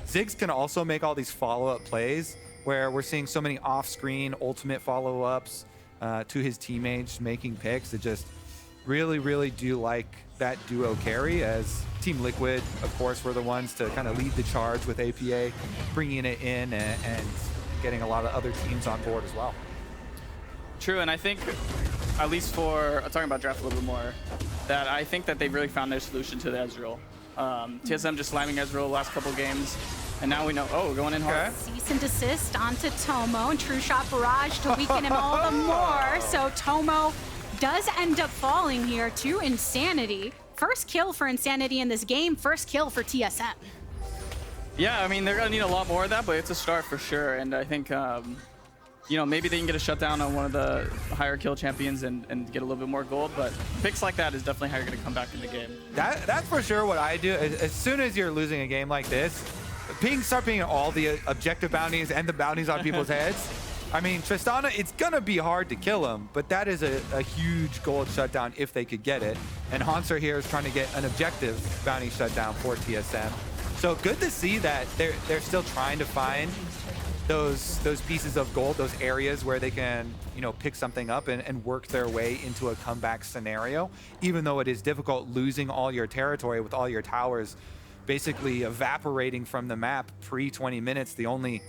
Ziggs can also make all these follow-up plays where we're seeing so many off-screen ultimate follow-ups to his teammates making picks. It just really do like that duo carry, as Team Liquid, of course, were the ones to kind of lead the charge with APA, bringing it in and getting a lot of other teams on board as well. True, and I think, at least for talking about draft a little bit more, that I think that they've really found their solution to the Ezreal. TSM just slamming Ezreal the last couple games, and now we know, oh, we're going in hard. Cease and desist onto Tomo, and True Shot Barrage to weaken him all the more. So Tomo does end up falling here to Insanity. First kill for Insanity in this game, first kill for TSM. Yeah, I mean, they're going to need a lot more of that, but it's a start for sure. And I think, you know, maybe they can get a shutdown on one of the higher kill champions and get a little bit more gold, but picks like that is definitely how you're going to come back in the game. That's for sure what I do. As soon as you're losing a game like this, start pinging all the objective bounties and the bounties on people's heads. I mean, Tristana, it's going to be hard to kill him, but that is a huge gold shutdown if they could get it. And Hauntzer here is trying to get an objective bounty shutdown for TSM. So good to see that they're still trying to find those pieces of gold, those areas where they can, you know, pick something up and work their way into a comeback scenario. Even though it is difficult losing all your territory with all your towers basically evaporating from the map pre-20 minutes. The only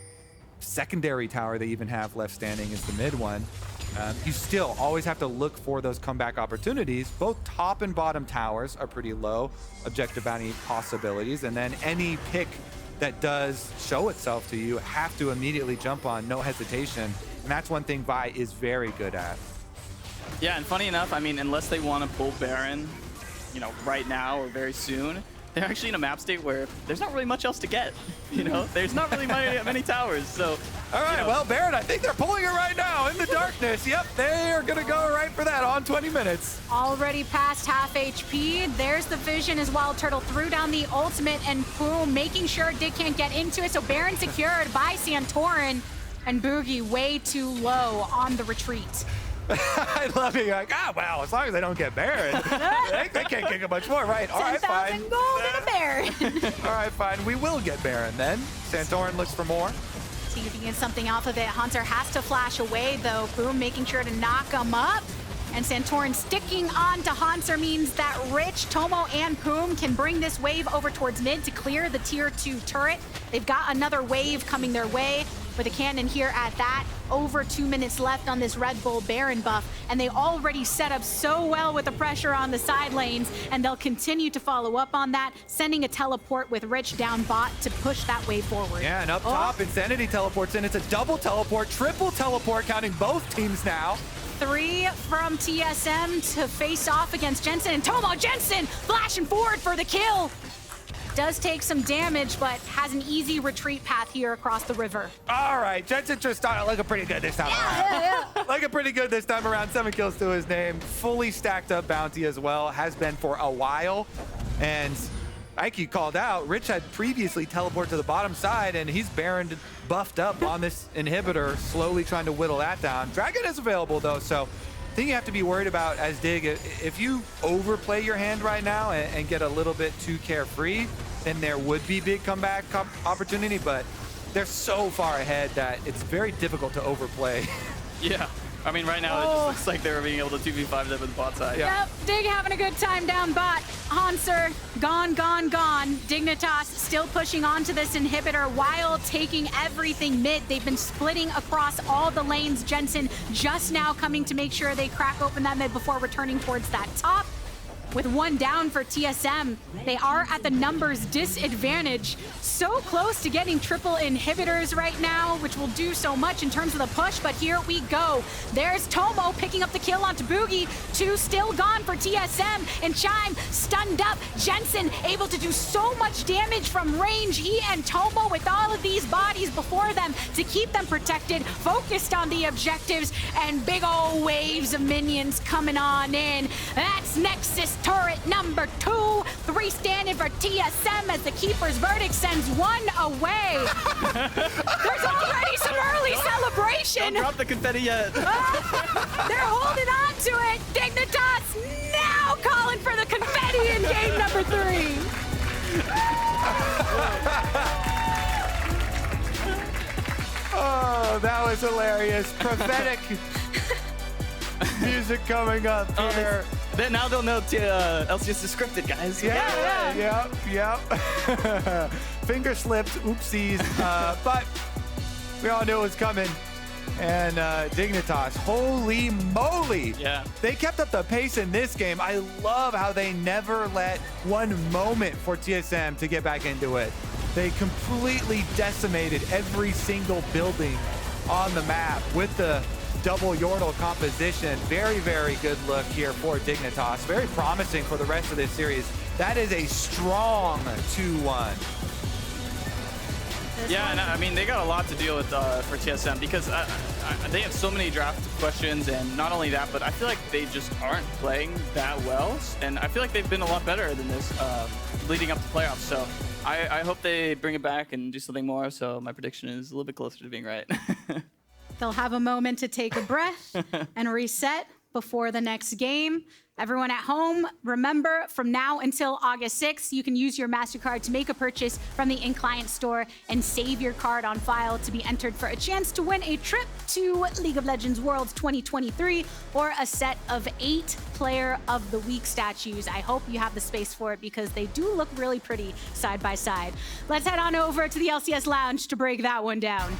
secondary tower they even have left standing is the mid one. You still always have to look for those comeback opportunities. Both top and bottom towers are pretty low objective bounty possibilities, and then any pick that does show itself to you have to immediately jump on, no hesitation. And that's one thing Vi is very good at. Yeah, and funny enough, I mean, unless they want to pull Baron, you know, right now or very soon, they're actually in a map state where there's not really much else to get. You know, there's not really many towers. So, all right, you know. Well, Baron, I think they're pulling it right now in the darkness. Yep, they are going to go right for that on 20 minutes. Already past half HP. There's the vision as WildTurtle threw down the ultimate, and Poome making sure Dig can't get into it. So Baron secured by Santorin. and Bugi way too low on the retreat. I love it. You're like, well, as long as they don't get Baron, they can't kick it much more, right? All right, fine. 10,000 gold and a Baron. All right, fine. We will get Baron then. Santorin looks for more. See if he can get something off of it. Hauntzer has to flash away, though. Poome making sure to knock him up. And Santorin sticking on to Hauntzer means that Rich, Tomo, and Poome can bring this wave over towards mid to clear the tier 2 turret. They've got another wave coming their way with a cannon here at that. Over 2 minutes left on this Red Bull Baron buff, and they already set up so well with the pressure on the side lanes, and they'll continue to follow up on that, sending a teleport with Rich down bot to push that wave forward. Yeah, and up top, Insanity teleports in. It's a double teleport, triple teleport, counting both teams now. 3 from TSM to face off against Jensen, and Tomo Jensen flashing forward for the kill. Does take some damage, but has an easy retreat path here across the river. All right, Jensen Tristana looking pretty good this time around. Looking pretty good this time around. 7 kills to his name. Fully stacked up bounty as well. Has been for a while. And like you called out, Rich had previously teleported to the bottom side, and he's Baron buffed up on this inhibitor, slowly trying to whittle that down. Dragon is available, though, so the thing you have to be worried about as Dig, if you overplay your hand right now and get a little bit too carefree, then there would be big comeback opportunity, but they're so far ahead that it's very difficult to overplay. Yeah. I mean, right now, it just looks like they're being able to 2v5 them with the bot side. Yep, Dig having a good time down bot. Hauntzer, gone, gone, gone. Dignitas still pushing onto this inhibitor while taking everything mid. They've been splitting across all the lanes. Jensen just now coming to make sure they crack open that mid before returning towards that top. With 1 down for TSM, they are at the numbers disadvantage. So close to getting triple inhibitors right now, which will do so much in terms of the push, but here we go. There's Tomo picking up the kill onto Bugi. 2 still gone for TSM, and Chime stunned up. Jensen able to do so much damage from range. He and Tomo with all of these bodies before them to keep them protected, focused on the objectives, and big old waves of minions coming on in. That's Nexus turret number 2, 3 standing for TSM as the keeper's verdict sends 1 away. There's already some early celebration. Don't drop the confetti yet. They're holding on to it. Dignitas now calling for the confetti in game number 3. Oh, that was hilarious. Prophetic music coming up here. Now they'll know LCS is scripted, guys. Yep. Finger slipped, oopsies. But we all knew it was coming. And Dignitas, holy moly. Yeah. They kept up the pace in this game. I love how they never let one moment for TSM to get back into it. They completely decimated every single building on the map with the double-elimination composition. Very, very good look here for Dignitas. Very promising for the rest of this series. That is a strong 2-1. Yeah, and I mean, they got a lot to deal with for TSM because they have so many draft questions, and not only that, but I feel like they just aren't playing that well. And I feel like they've been a lot better than this leading up to playoffs. So I hope they bring it back and do something more. So my prediction is a little bit closer to being right. They'll have a moment to take a breath and reset before the next game. Everyone at home, remember, from now until August 6th, you can use your MasterCard to make a purchase from the in-client store and save your card on file to be entered for a chance to win a trip to League of Legends Worlds 2023 or a set of 8 Player of the Week statues. I hope you have the space for it because they do look really pretty side by side. Let's head on over to the LCS Lounge to break that one down.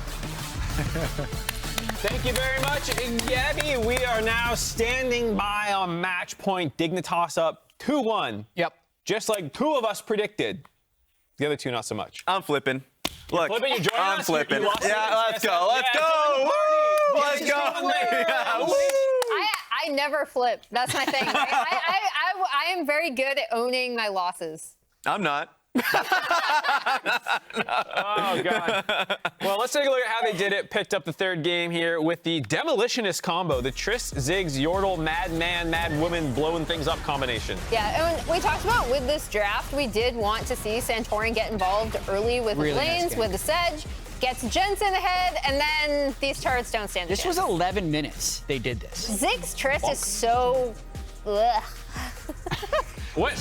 Thank you very much, Gabby. We are now standing by on match point. Dignitas up 2-1. Yep. Just like 2 of us predicted. The other 2, not so much. I'm flipping. Look, flipping, you joining I'm us? flipping. You lost Yeah, let's go. Let's go. Woo! Let's go. Yeah, woo! I never flip. That's my thing. Right? I am very good at owning my losses. I'm not. Oh, God. Well, let's take a look at how they did it. Picked up the 3rd game here with the Demolitionist combo, the Trist, Ziggs, Yordle, Madman, Madwoman, blowing things up combination. Yeah, and we talked about with this draft, we did want to see Santorin get involved early with Really lanes, nice with the Sedge. gets Jensen ahead, and then these turrets don't stand a This chance. was 11 minutes they did this. Ziggs Trist is so... Ugh. What?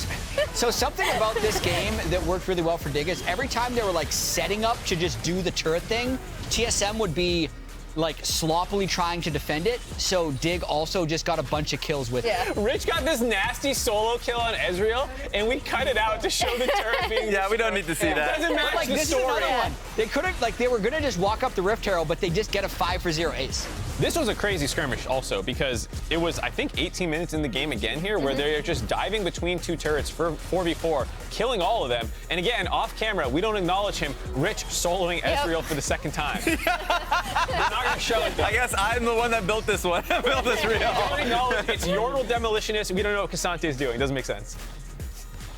So something about this game that worked really well for Dig is every time they were like setting up to just do the turret thing, TSM would be like sloppily trying to defend it. So Dig also just got a bunch of kills with it. Rich got this nasty solo kill on Ezreal, and we cut it out to show the turret being Yeah, we don't need to see that. It doesn't match Like the this story. is another one. They could have like they were gonna just walk up the Rift Herald, but they just get a 5-for-0 ace. This was a crazy skirmish also because it was, I think, 18 minutes in the game again here where they're just diving between two turrets for 4v4, killing all of them. And again, off camera, we don't acknowledge him, Rich soloing Ezreal for the second time. We're not going to show it though. I guess I'm the one that built this one. I built this real. Don't acknowledge it's Yordle Demolitionist. We don't know what Cassante is doing. Doesn't make sense.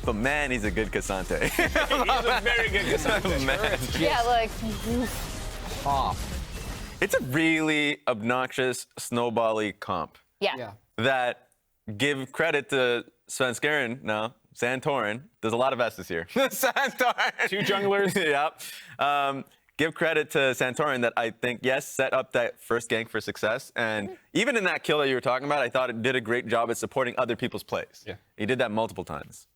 But man, he's a good Cassante. He's a very good Cassante. Man. Yeah, like... It's a really obnoxious snowball-y comp Yeah. that give credit to Santorin. No, Santorin. There's a lot of S's here. Santorin. Two junglers. Yep. Give credit to Santorin that I think, yes, set up that first gank for success. And even in that kill that you were talking about, I thought it did a great job at supporting other people's plays. Yeah. He did that multiple times.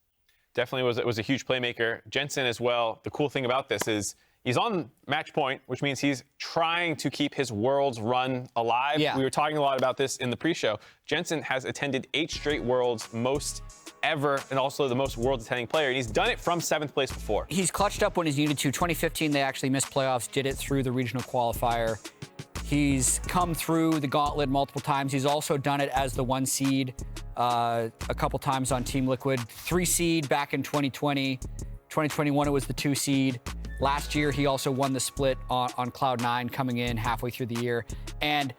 Definitely was a huge playmaker. Jensen as well. The cool thing about this is he's on match point, which means he's trying to keep his Worlds run alive. Yeah. We were talking a lot about this in the pre-show. Jensen has attended 8 straight Worlds, most ever, and also the most Worlds attending player. And he's done it from 7th place before. He's clutched up when he's needed to. 2015, they actually missed playoffs, did it through the regional qualifier. He's come through the gauntlet multiple times. He's also done it as the 1 seed a couple times on Team Liquid. 3 seed back in 2020. 2021, it was the 2 seed. Last year, he also won the split on Cloud9 coming in halfway through the year. And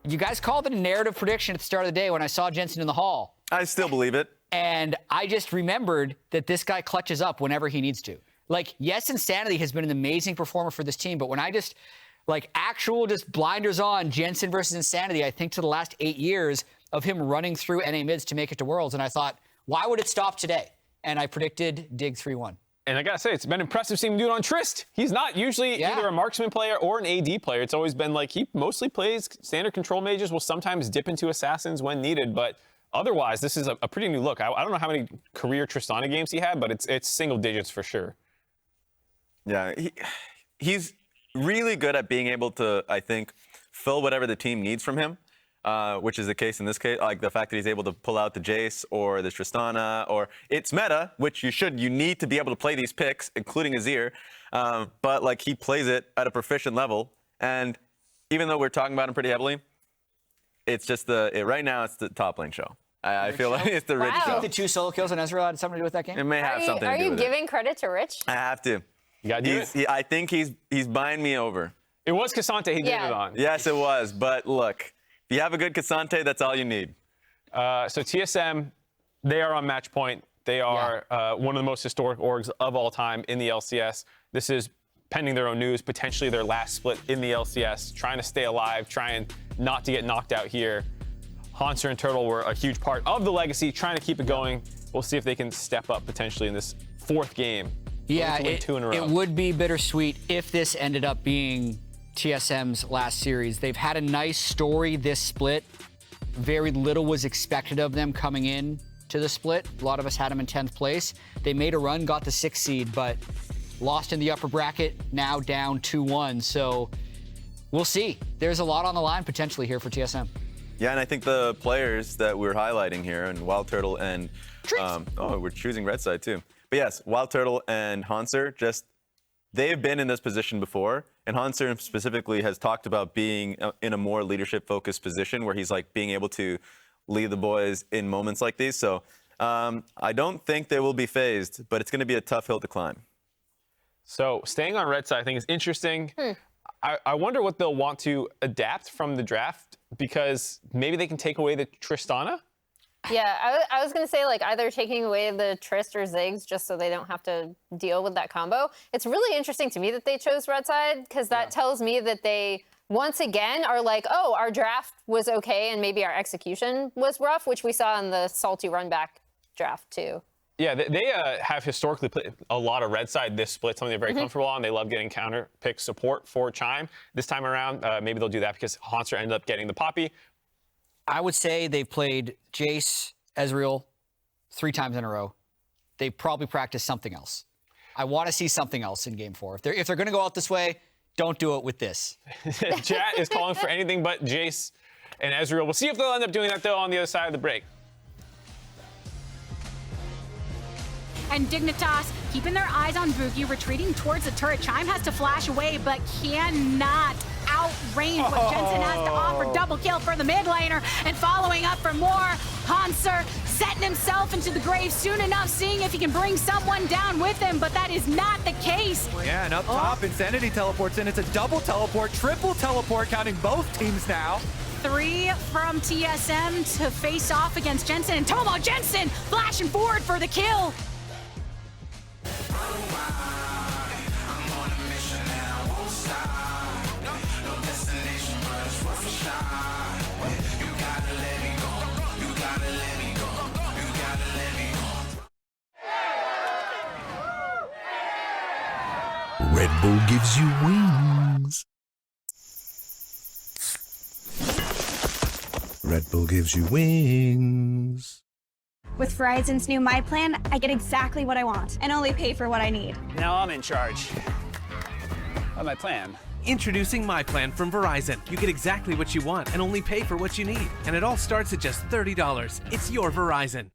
you guys called it a narrative prediction at the start of the day when I saw Jensen in the hall. I still believe it. And I just remembered that this guy clutches up whenever he needs to. Like, yes, Insanity has been an amazing performer for this team, but when I just, like, actual just blinders on Jensen versus Insanity, I think to the last 8 years of him running through NA mids to make it to Worlds. And I thought, why would it stop today? And I predicted Dig 3-1. And I gotta say, it's been impressive seeing him do it on Trist. He's not usually either a marksman player or an AD player. It's always been like he mostly plays standard control mages, will sometimes dip into assassins when needed, but otherwise, this is a pretty new look. I don't know how many career Tristana games he had, but it's single digits for sure. Yeah, he's really good at being able to, I think, fill whatever the team needs from him. Which is the case in this case, like the fact that he's able to pull out the Jayce or the Tristana, or it's meta, which you need to be able to play these picks, including Azir, but like he plays it at a proficient level, and even though we're talking about him pretty heavily, it's just right now it's the top lane show. I feel like it's the Rich Wow. show. The 2 solo kills on Ezreal had something to do with that game? It may have something to do with Are you giving credit to Rich? I have to. You gotta do it. I think he's buying me over. It was Cassante he did it on. Yes, it was, but look. If you have a good Cassante, that's all you need. So TSM, they are on match point. They are one of the most historic orgs of all time in the LCS. This is pending their own news, potentially their last split in the LCS, trying to stay alive, trying not to get knocked out here. Hauntzer and Turtle were a huge part of the legacy, trying to keep it going. We'll see if they can step up potentially in this 4th game. Yeah, To win 2 in a row. it would be bittersweet if this ended up being TSM's last series. They've had a nice story this split. Very little was expected of them coming in to the split. A lot of us had them in 10th place. They made a run, got the 6th seed, but lost in the upper bracket, now down 2-1. So we'll see. There's a lot on the line potentially here for TSM. Yeah, and I think the players that we're highlighting here, and WildTurtle and we're choosing red side too. But yes, WildTurtle and Hauntzer, they've been in this position before, and Hauntzer specifically has talked about being in a more leadership-focused position where he's like being able to lead the boys in moments like these. So I don't think they will be phased, but it's going to be a tough hill to climb. So staying on red side, I think is interesting. I wonder what they'll want to adapt from the draft, because maybe they can take away the Tristana. Yeah, I was going to say, like, either taking away the Trist or Ziggs just so they don't have to deal with that combo. It's really interesting to me that they chose red side, because that tells me that they, once again, are like, oh, our draft was okay and maybe our execution was rough, which we saw in the salty run back draft too. Yeah, they have historically played a lot of red side this split, something they're very comfortable on. They love getting counter pick support for Chime. This time around, maybe they'll do that because Hauntzer ended up getting the Poppy. I would say they've played Jayce, Ezreal 3 times in a row. They probably practiced something else. I want to see something else in Game 4. If they're going to go out this way, don't do it with this. Chat is calling for anything but Jayce and Ezreal. We'll see if they'll end up doing that, though, on the other side of the break. And Dignitas keeping their eyes on Bugi, retreating towards the turret. Chime has to flash away, but cannot outrange what Jensen has to offer. Double kill for the mid laner, and following up for more. Hauntzer setting himself into the grave soon enough, seeing if he can bring someone down with him, but that is not the case. Yeah, and up top, Insanity teleports in. It's a double teleport, triple teleport, counting both teams now. 3 from TSM to face off against Jensen, and Tomo Jensen flashing forward for the kill. Red Bull gives you wings. Red Bull gives you wings. With Verizon's new My Plan, I get exactly what I want and only pay for what I need. Now I'm in charge of my plan. Introducing My Plan from Verizon. You get exactly what you want and only pay for what you need. And it all starts at just $30. It's your Verizon.